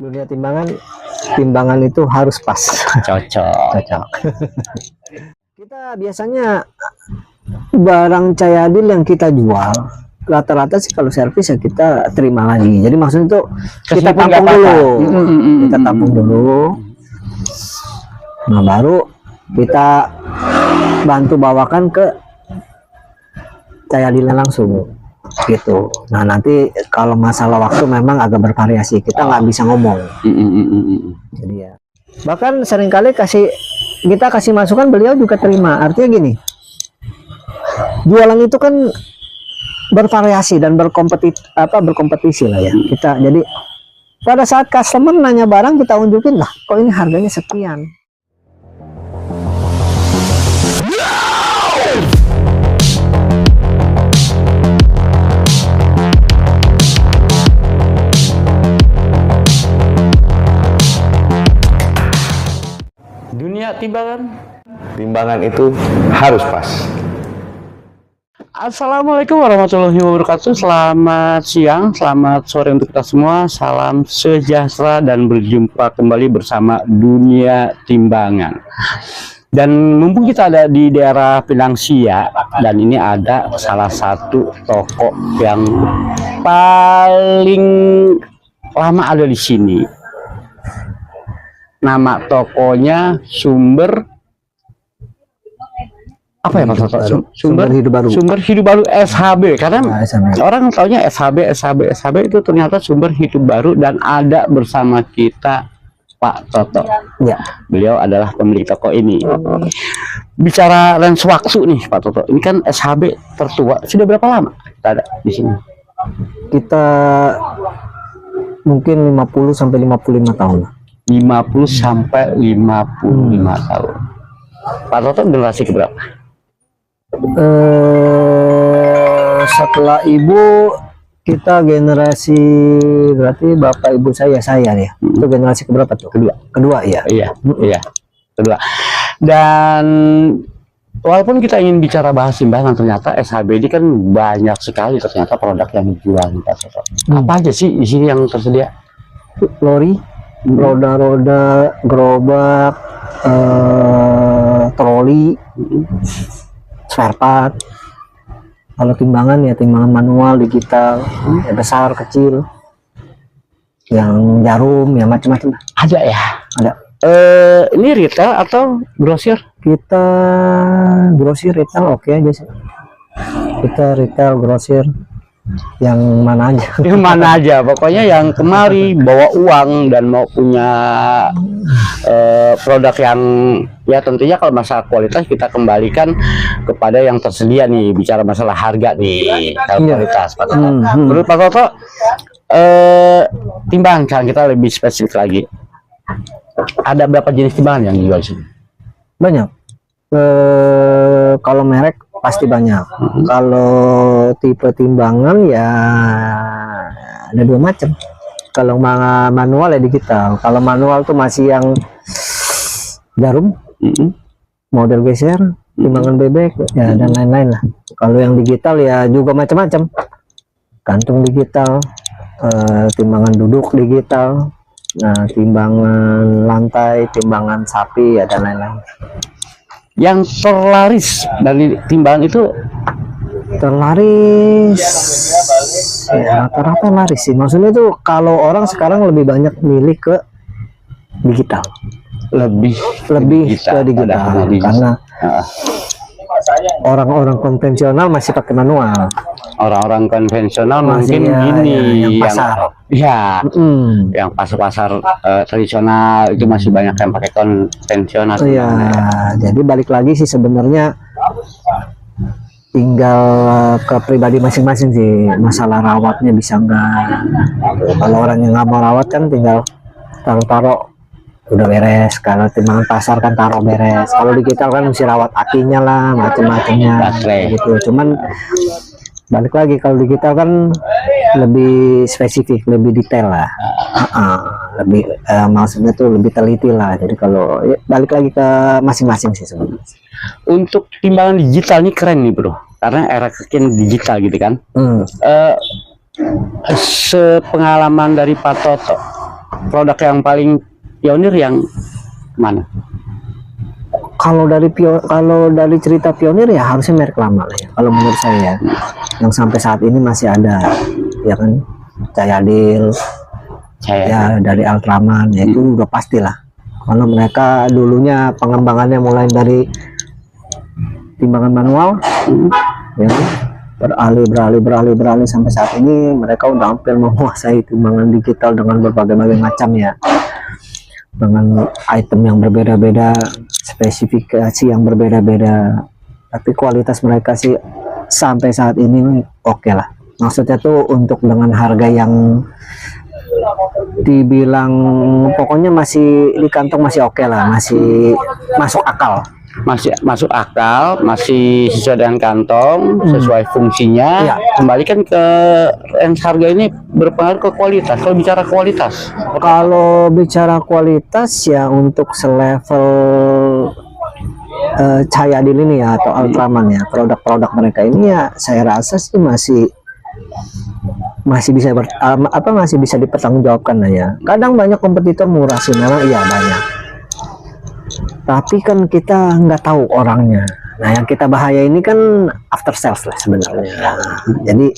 Dunia timbangan itu harus pas. Cocok. Kita biasanya barang Cahayadil yang kita jual rata-rata sih kalau servis ya kita terima lagi. Jadi maksudnya itu kita tampung dulu. Kita tampung dulu. Nah, baru kita bantu bawakan ke Cahayadilnya langsung gitu. Nah, nanti kalau masalah waktu memang agak bervariasi, kita nggak bisa ngomong. Jadi ya, bahkan seringkali kita kasih masukan, beliau juga terima. Artinya gini, jualan itu kan bervariasi dan berkompetisi lah ya kita. Jadi pada saat customer nanya barang, kita unjukin lah, kok ini harganya sekian. Dunia timbangan itu harus pas. Assalamualaikum warahmatullahi wabarakatuh. Selamat siang, selamat sore untuk kita semua. Salam sejahtera dan berjumpa kembali bersama Dunia Timbangan. Dan mumpung kita ada di daerah Pinang Sia, dan ini ada salah satu toko yang paling lama ada di sini. Nama tokonya Sumber apa ya Pak Toto? Sumber Hidup Baru SHB. Karena orang taunya SHB itu ternyata Sumber Hidup Baru, dan ada bersama kita Pak Toto. Ya. Beliau adalah pemilik toko ini. Bicara range waktu nih Pak Toto, ini kan SHB tertua. Sudah berapa lama kita ada di sini? Kita mungkin 50 sampai 55 tahun. 50 sampai 55 tahun. Pak Toto generasi keberapa? Setelah ibu kita generasi, berarti bapak ibu saya ya. Itu generasi keberapa tuh? Kedua ya. Iya. Kedua. Dan walaupun kita ingin bicara bahas timbangan, ternyata SHB ini kan banyak sekali ternyata produk yang dijual Pak Toto. Apa aja sih di sini yang tersedia? Lori, roda-roda, gerobak, troli, spare part. Kalau timbangan ya timbangan manual, digital, ya besar, kecil, yang jarum, ya macam-macam. Ada ya? Ada. Ini retail atau grosir? Kita grosir, retail oke aja sih. Kita retail, grosir, yang mana aja. Yang mana aja, pokoknya yang kemari bawa uang dan mau punya produk yang ya tentunya kalau masalah kualitas kita kembalikan kepada yang tersedia nih. Bicara masalah harga nih, kualitas Pak Toto. Menurut Pak Toto, timbangan kan kita lebih spesifik lagi. Ada berapa jenis timbangan yang dijual sini? Banyak. Kalau merek pasti banyak. Kalau tipe timbangan ya ada dua macam. Kalau manual ya digital. Kalau manual tuh masih yang jarum, model geser, timbangan bebek, ya dan lain-lain lah. Kalau yang digital ya juga macam-macam. Kantung digital, timbangan duduk digital, nah timbangan lantai, timbangan sapi, ya dan lain-lain. Yang terlaris dari timbangan itu terlaris ya rata-rata laris sih. Maksudnya itu kalau orang sekarang lebih banyak milih ke digital, lebih ke digital karena orang-orang konvensional masih pakai manual. Orang-orang konvensional masih mungkin ya, gini yang pasar, yang pasar tradisional itu masih banyak yang pakai konvensional. Iya, jadi balik lagi sih sebenarnya tinggal ke pribadi masing-masing sih, masalah rawatnya bisa enggak. Kalau orang yang nggak mau rawat kan tinggal taruh udah beres. Kalau timbangan pasar kan taruh beres. Kalau digital kan mesti rawat akinya lah, macam-macamnya gitu. Cuman balik lagi kalau digital kan lebih spesifik, lebih detail lah, lebih maksudnya tuh lebih teliti lah. Jadi kalau ya, balik lagi ke masing-masing sih sebenarnya. Untuk timbangan digital ini keren nih bro, karena era kekinian digital gitu kan. Sepengalaman dari Pak Toto, produk yang paling pionir yang mana? Kalau dari cerita pionir ya harusnya merek lama lah ya. Kalau menurut saya yang sampai saat ini masih ada, ya kan, Cayadil, ya dari Ultraman, ya itu udah pastilah. Karena mereka dulunya pengembangannya mulai dari timbangan manual, ya kan? beralih sampai saat ini mereka udah hampir menguasai timbangan digital dengan berbagai macam ya, dengan item yang berbeda-beda, spesifikasi yang berbeda-beda, tapi kualitas mereka sih sampai saat ini oke lah. Maksudnya tuh untuk dengan harga yang dibilang pokoknya masih di kantong masih oke lah, masih masuk akal. Masih masuk akal, masih sesuai dengan kantong, sesuai fungsinya. Iya. Kembalikan ke range harga ini berpengaruh ke kualitas. Kalau bicara kualitas, Kalau bicara kualitas ya untuk selevel Cayadil ini ya atau Ultraman ya, produk-produk mereka ini ya saya rasa sih masih bisa masih bisa dipertanggungjawabkan lah ya. Kadang banyak kompetitor murah sih memang, iya banyak. Tapi kan kita nggak tahu orangnya. Nah, yang kita bahaya ini kan after sales lah sebenarnya. Jadi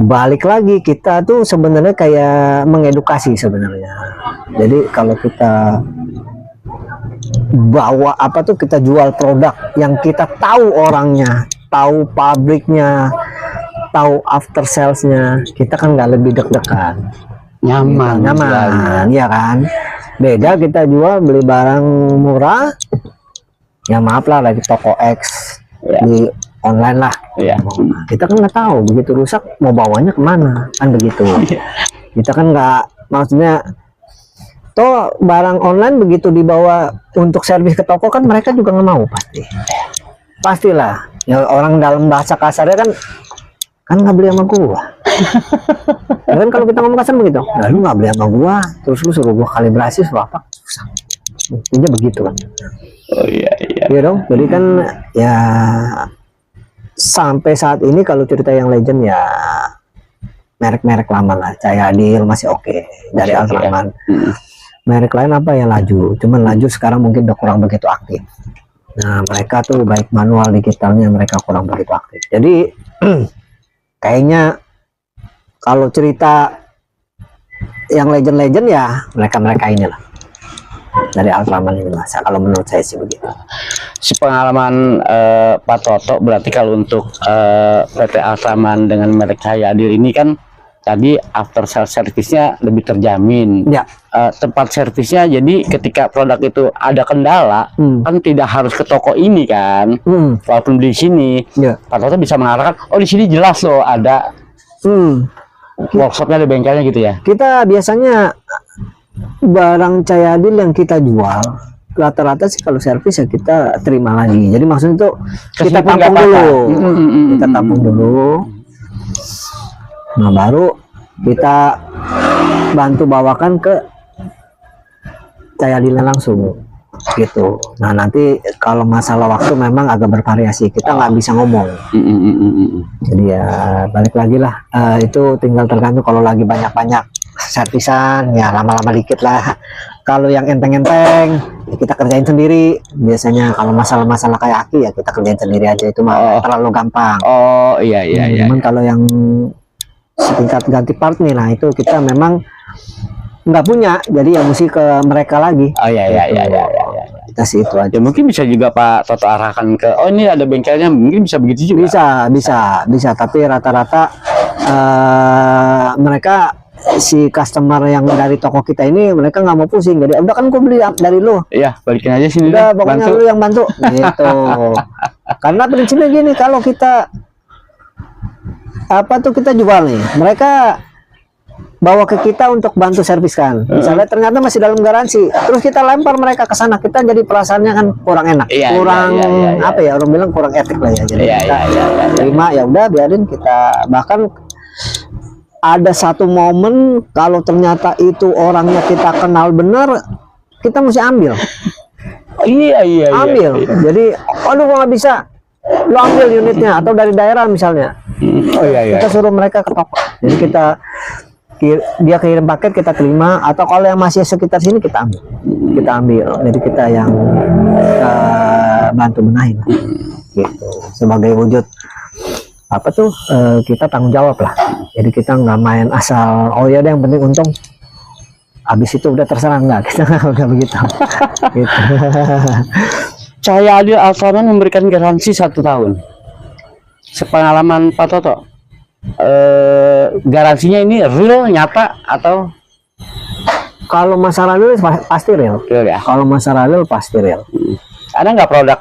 balik lagi kita tuh sebenarnya kayak mengedukasi sebenarnya. Jadi kalau kita bawa kita jual produk yang kita tahu orangnya, tahu pabriknya, tahu after salesnya, kita kan nggak lebih deg-degan, nyaman, ya kan. Beda kita jual beli barang murah, ya maaf lah lagi toko X, di online lah, kita kan nggak tahu begitu rusak mau bawanya kemana, kan begitu. Kita kan nggak, maksudnya toh barang online begitu dibawa untuk servis ke toko kan mereka juga nggak mau, pastilah ya, orang dalam bahasa kasarnya kan nggak beli sama gua. Ya kan kalau kita ngomong kasar begitu, nah, lu nggak beli sama gua terus lu suruh gua kalibrasi suruh apa, susah. Intinya begitu kan. Oh iya dong. Jadi kan ya sampai saat ini kalau cerita yang legend ya merek-merek lama lah, Cayadil masih oke, dari Ultraman. Merek lain apa ya, Laju, cuman Laju sekarang mungkin udah kurang begitu aktif. Nah mereka tuh baik manual digitalnya mereka kurang begitu aktif. Jadi kayaknya kalau cerita yang legend ya mereka inilah dari Ultraman ini masa, kalau menurut saya sih begitu. Sepengalaman Pak Toto, berarti kalau untuk PT Ultraman dengan merek Cayadil ini kan tadi after sales service-nya lebih terjamin. Ya. Tempat servisnya, jadi ketika produk itu ada kendala kan tidak harus ke toko ini kan. Walaupun di sini Pak Toto bisa mengarahkan, oh di sini jelas loh ada workshopnya, ada bengkelnya gitu ya. Kita biasanya barang Cayadil yang kita jual rata-rata sih kalau servis ya kita terima lagi. Jadi maksudnya itu kita tampung dulu, kita tampung dulu. Nah baru kita bantu bawakan ke Cayadilnya langsung gitu. Nah nanti kalau masalah waktu memang agak bervariasi, kita nggak bisa ngomong. Jadi ya balik lagi lah, itu tinggal tergantung. Kalau lagi banyak servisan ya lama-lama dikit lah. Kalau yang enteng-enteng ya kita kerjain sendiri biasanya. Kalau masalah-masalah kayak aki ya kita kerjain sendiri aja, itu mah terlalu gampang. Oh iya. Cuman kalau yang setingkat ganti part nih, nah itu kita memang nggak punya, jadi ya mesti ke mereka lagi. Oh iya. Kita sih itu aja. Ya mungkin bisa juga Pak Toto arahkan ke, oh ini ada bengkelnya, mungkin bisa begitu juga. Bisa, tapi rata-rata mereka si customer yang dari toko kita ini mereka nggak mau pusing, jadi udah kan gue beli dari lu, iya balikin aja sini, udah pokoknya lu yang bantu gitu. Karena prinsipnya gini, kalau kita kita jual nih, mereka bawa ke kita untuk bantu serviskan, misalnya ternyata masih dalam garansi, terus kita lempar mereka ke sana, kita jadi perasaannya kan kurang enak, kurang apa ya, orang bilang kurang etik lah ya. Jadi kita terima, ya udah biarin kita. Bahkan ada satu momen kalau ternyata itu orangnya kita kenal benar, kita mesti ambil. Ambil. Jadi aduh gua nggak bisa, lu ambil unitnya, atau dari daerah misalnya. Kita suruh mereka ke toko. Jadi dia kirim paket kita terima, atau kalau yang masih sekitar sini kita ambil, jadi kita yang bantu benahin gitu, sebagai wujud apa tuh, kita tanggung jawab lah. Jadi kita nggak main asal oh ya deh yang penting untung, habis itu udah terserah, nggak, kita nggak begitu. Gitu. Cahaya Adil Alsaman memberikan garansi 1 tahun. Sepengalaman Pak Toto, garansinya ini real, nyata, atau? Kalau masalah real pasti real. Real ya? Kalau masalah real pasti real. Ada nggak produk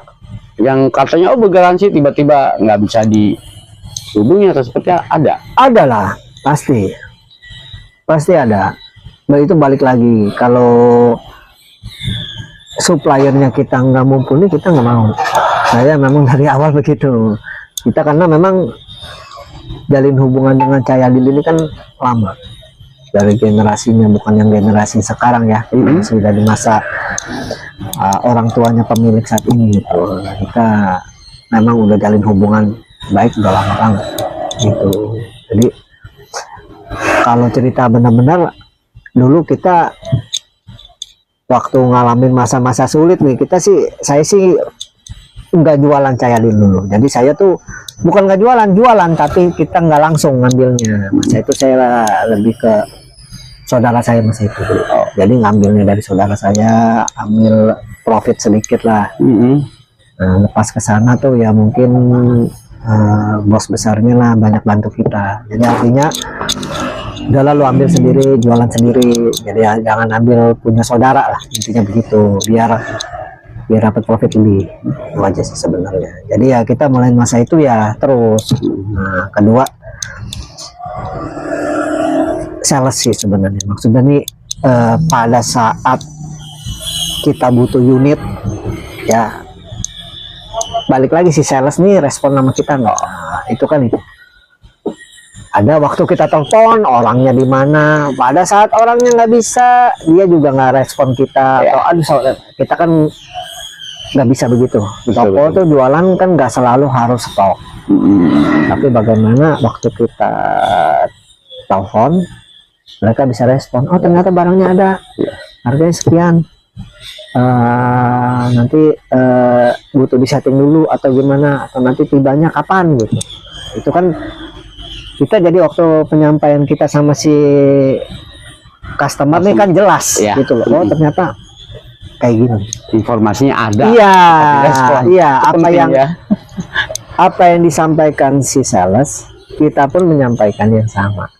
yang katanya bergaransi tiba-tiba nggak bisa dihubungi atau seperti ada? Ada lah, pasti ada. Nah itu balik lagi, kalau suppliernya kita nggak mumpuni, kita nggak mau. Saya memang dari awal begitu. Kita karena memang jalin hubungan dengan Cahaya Adil ini kan lama, dari generasinya, bukan yang generasi sekarang ya. Sudah di masa orang tuanya pemilik saat ini gitu. Kita memang udah jalin hubungan baik udah lama banget gitu. Jadi kalau cerita benar-benar, dulu kita waktu ngalamin masa-masa sulit nih, saya sih nggak jualan Cahaya Adil dulu. Jadi saya tuh bukan nggak jualan, tapi kita nggak langsung ngambilnya. Masa itu saya lebih ke saudara saya masa itu. Jadi ngambilnya dari saudara saya, ambil profit sedikit lah. Nah, lepas ke sana tuh ya mungkin bos besarnya lah banyak bantu kita. Jadi artinya udah lalu ambil sendiri, jualan sendiri. Jadi ya, jangan ambil punya saudara lah, intinya begitu, biar dapat profit lebih. Itu aja sih sebenarnya. Jadi ya kita mulai masa itu ya terus. Nah kedua, sales sih sebenarnya. Maksudnya nih pada saat kita butuh unit ya, balik lagi si sales nih respon sama kita nggak. Nah, itu kan itu. Ada waktu kita telepon orangnya di mana, pada saat orangnya nggak bisa, dia juga nggak respon kita. Atau aduh, kita kan nggak bisa begitu. Toko tuh jualan kan nggak selalu harus stok. Tapi bagaimana waktu kita telepon, mereka bisa respon. Oh ternyata barangnya ada, harganya sekian. Nanti butuh disetting dulu atau gimana, atau nanti tibanya kapan gitu. Itu kan kita jadi waktu penyampaian kita sama si customer nih kan jelas gitu loh. Oh ternyata kayak gini, informasinya ada. Iya, apa yang disampaikan si sales, kita pun menyampaikan yang sama.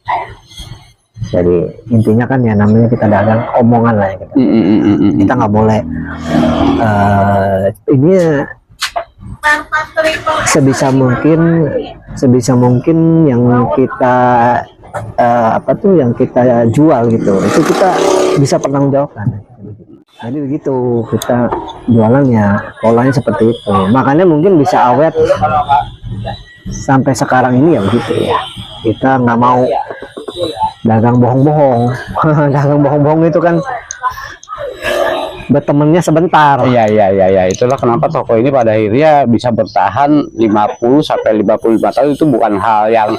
Jadi intinya kan ya namanya kita dagang omongan lah ya kita. Kita nggak boleh ini sebisa mungkin yang kita yang kita jual gitu, itu kita bisa pertanggungjawabkan. Jadi begitu kita jualannya, polanya seperti itu. Makanya mungkin bisa awet sampai sekarang ini ya begitu ya. Kita nggak mau dagang bohong-bohong. Dagang bohong-bohong itu kan bertemannya sebentar. Iya. Itulah kenapa toko ini pada akhirnya bisa bertahan 50 sampai 55 tahun. Itu bukan hal yang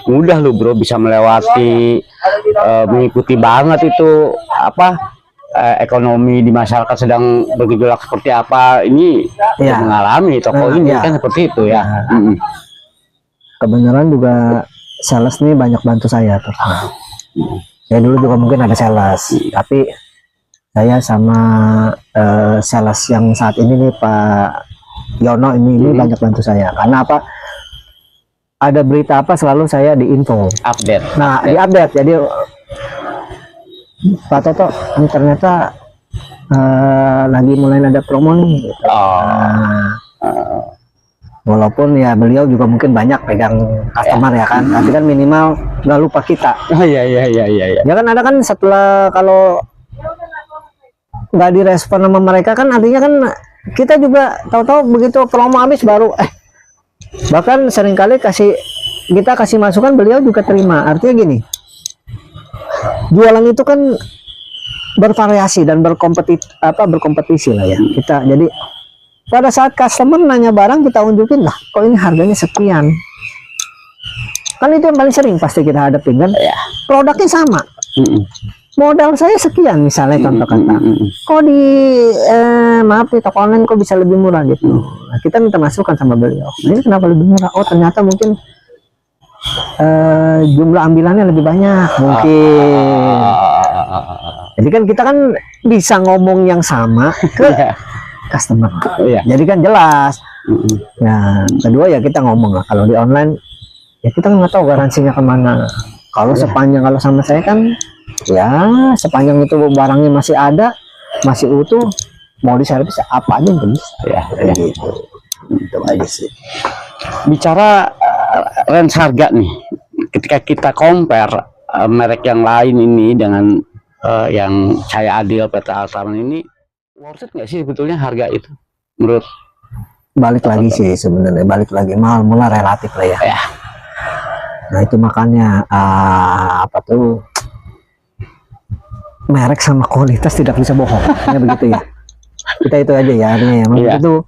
mudah loh bro, bisa melewati mengikuti banget itu ekonomi di masyarakat sedang bergejolak seperti apa. Ini mengalami toko ini kan seperti itu ya. Kebenaran juga sales nih banyak bantu saya tuh. Saya dulu juga mungkin ada sales, tapi saya sama sales yang saat ini nih Pak Yono ini banyak bantu saya. Karena apa? Ada berita apa selalu saya diinfo, update. Nah, diupdate. Jadi Pak Toto ternyata lagi mulai ada promo nih. Gitu. Walaupun ya beliau juga mungkin banyak pegang customer ya kan, tapi kan minimal nggak lupa kita. Iya. Ya kan ada kan setelah kalau nggak direspon sama mereka kan artinya kan kita juga tahu-tahu begitu promo habis baru bahkan seringkali kita kasih masukan beliau juga terima. Artinya gini, jualan itu kan bervariasi dan berkompetisi lah ya kita. Jadi pada saat customer nanya barang kita unjukin lah, kok ini harganya sekian, kan itu yang paling sering pasti kita hadapin kan. Produknya sama Modal saya sekian misalnya contoh kata. Kok di maaf nih toko online kok bisa lebih murah gitu. Nah, kita minta masukan sama beliau. Nah, ini kenapa lebih murah? Oh ternyata mungkin jumlah ambilannya lebih banyak mungkin. Jadi kan kita kan bisa ngomong yang sama ke customer. Jadi kan jelas. Nah kedua ya kita ngomong lah, kalau di online ya kita nggak tahu garansinya kemana. Kalau sepanjang, kalau sama saya kan ya sepanjang itu barangnya masih ada, masih utuh, mau diservis apa aja yang bisa ya, gitu. Itu aja sih. Bicara range harga nih, ketika kita compare merek yang lain ini dengan yang Cahaya Adil, PT Altaman ini, worth it nggak sih sebetulnya harga itu menurut? Balik lagi sih sebenarnya, balik lagi mahal mula relatif lah ya. Nah itu makanya apa tuh, merek sama kualitas tidak bisa bohong ya, begitu ya. Kita itu aja ya artinya ya. Itu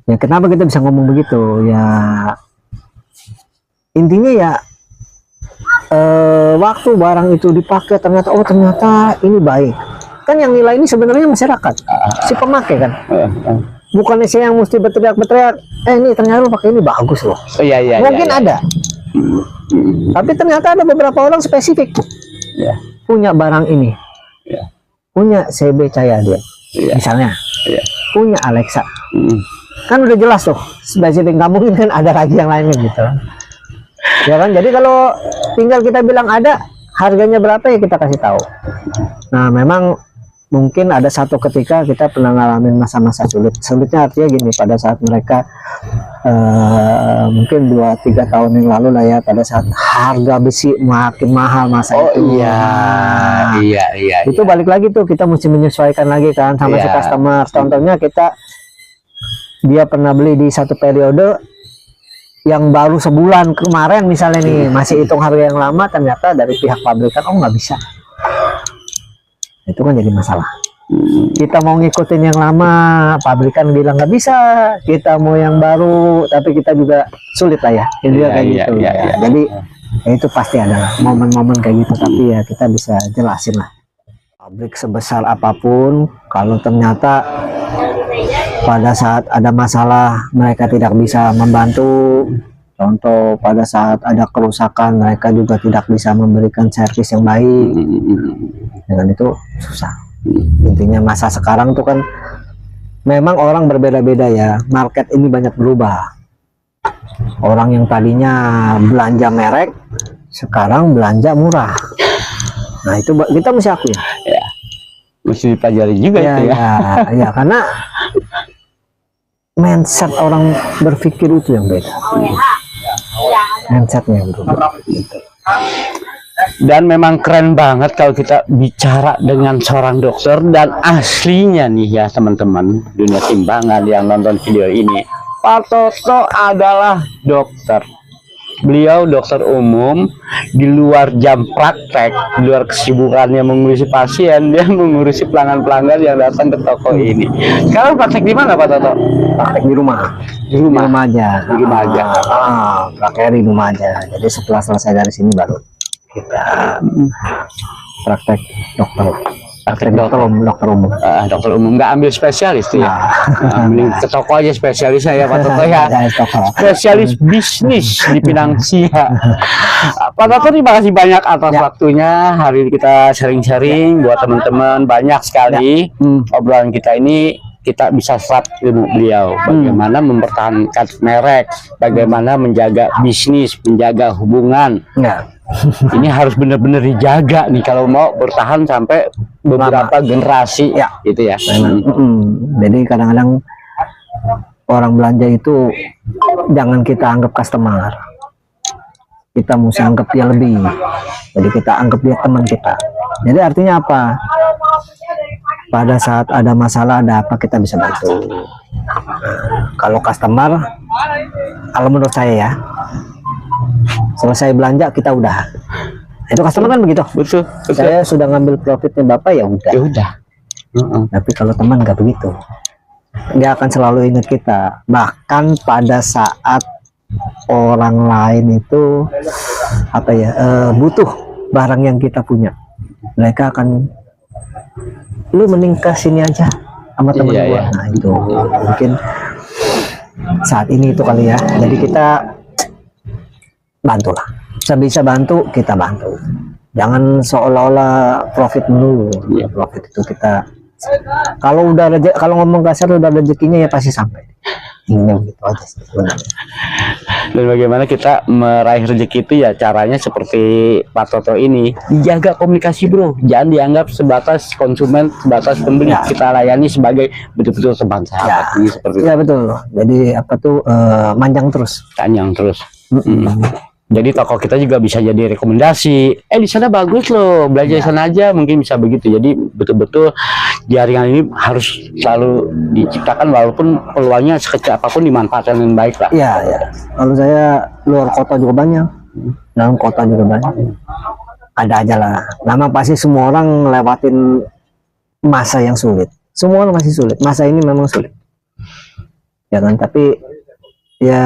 ya kenapa kita bisa ngomong begitu ya, intinya ya waktu barang itu dipakai ternyata oh ternyata ini baik kan, yang nilai ini sebenarnya masyarakat, si pemakai kan. Bukannya saya yang mesti berteriak-berteriak ini ternyata pakai ini bagus loh. Mungkin ada. Tapi ternyata ada beberapa orang spesifik punya barang ini, punya CB Cahaya Adil misalnya, punya Alexa, kan udah jelas tuh spesifik, nggak mungkin kan ada lagi yang lainnya gitu ya kan. Jadi kalau tinggal kita bilang ada, harganya berapa ya kita kasih tahu. Nah memang mungkin ada satu ketika kita pernah ngalamin masa-masa sulitnya artinya gini, pada saat mereka mungkin 2-3 tahun yang lalu lah ya, pada saat harga besi makin mahal masa itu. Itu balik lagi tuh kita mesti menyesuaikan lagi kan sama si customer. Contohnya dia pernah beli di satu periode yang baru sebulan kemarin misalnya nih, masih hitung harga yang lama, ternyata dari pihak pabrikan oh nggak bisa. Itu kan jadi masalah. Kita mau ngikutin yang lama, pabrikan bilang nggak bisa, kita mau yang baru, tapi kita juga sulit lah ya. Jadi kayak gitu. Jadi ya itu pasti ada momen-momen kayak gitu, tapi ya kita bisa jelasin lah. Pabrik sebesar apapun, kalau ternyata pada saat ada masalah mereka tidak bisa membantu, contoh pada saat ada kerusakan mereka juga tidak bisa memberikan servis yang baik, dengan itu susah. Intinya masa sekarang tuh kan memang orang berbeda-beda ya, market ini banyak berubah. Orang yang tadinya belanja merek sekarang belanja murah. Nah itu kita mesti akui ya, mesti dipelajari juga itu ya karena mindset orang berpikir itu yang beda, mindsetnya yang berubah gitu. Dan memang keren banget kalau kita bicara dengan seorang dokter, dan aslinya nih ya teman-teman dunia timbangan yang nonton video ini, Pak Toto adalah dokter. Beliau dokter umum, di luar jam praktek, di luar kesibukannya mengurusi pasien, dia mengurusi pelanggan-pelanggan yang datang ke toko ini. Sekarang praktek di mana Pak Toto? Praktek di rumah. Di rumah aja. Di rumah aja. Praktek di rumah aja. Jadi setelah selesai dari sini baru kita praktek dokter umum. Dokter umum nggak ambil spesialis tuh ya. Mending ke toko aja spesialisnya ya Pak Toto ya. Spesialis bisnis di finansial. Pak Toto terima kasih banyak atas waktunya. Hari ini kita sharing-sharing buat teman-teman, banyak sekali obrolan kita ini. Kita bisa serap ilmu beliau, bagaimana mempertahankan merek, bagaimana menjaga bisnis, menjaga hubungan. Ini harus benar-benar dijaga nih kalau mau bertahan sampai beberapa generasi gitu ya. Jadi kadang-kadang orang belanja itu jangan kita anggap customer, kita mesti anggap dia lebih. Jadi kita anggap dia teman kita. Jadi artinya apa? Pada saat ada masalah, ada apa, kita bisa bantu. Kalau customer, kalau menurut saya ya, selesai belanja kita udah. Itu customer kan begitu. Betul. Saya sudah ngambil profitnya Bapak ya udah. Ya udah. Tapi kalau teman nggak begitu, dia akan selalu ingat kita. Bahkan pada saat orang lain itu apa ya butuh, barang yang kita punya. Mereka akan, lu mending ke sini aja sama temen Iya, gua. iya. Nah itu mungkin saat ini itu kali ya. Jadi kita bantulah, bisa bantu kita bantu. Jangan seolah-olah profit dulu. Iya. Profit itu kita, kalau kalau ngomong kasar udah rezekinya ya pasti sampai. Ini gitu aja sih sebenarnya. Dan bagaimana kita meraih rezeki itu ya caranya seperti Pak Toto ini, dijaga komunikasi bro, jangan dianggap sebatas konsumen, sebatas pembeli. Ya. Kita layani sebagai betul-betul teman sahabat. Ini seperti Ya betul. Jadi apa tuh manjang terus. panjang terus. Mm-mm. Jadi toko kita juga bisa jadi rekomendasi. Di sana bagus loh, belajar di sana aja, mungkin bisa begitu. Jadi betul-betul jaringan ini harus selalu diciptakan, walaupun peluangnya sekecil apapun dimanfaatkan dengan baik lah. Iya, ya. Kalau saya luar kota juga banyak, dalam kota juga banyak. Ada aja lah. Memang pasti semua orang lewatin masa yang sulit. Semua orang masih sulit. Masa ini memang sulit. Ya kan? Tapi ya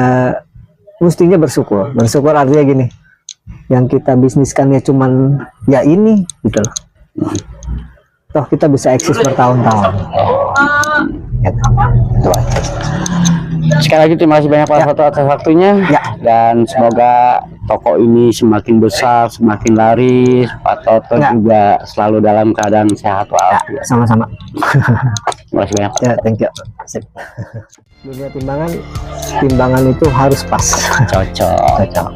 mestinya bersyukur. Bersyukur artinya gini. Yang kita bisniskan ya cuman ya ini gitu loh. Toh kita bisa eksis bertahun-tahun. Ya kan? Itu aja. Sekali lagi terima kasih banyak Pak Toto atas waktunya. Ya. Dan semoga toko ini semakin besar, semakin laris. Pak Toto Ya. juga selalu dalam keadaan sehat Ya, walafiat. sama-sama. Terima kasih banyak. Ya, thank you. Sip. Dunia timbangan itu harus pas. Cocok. Cocok.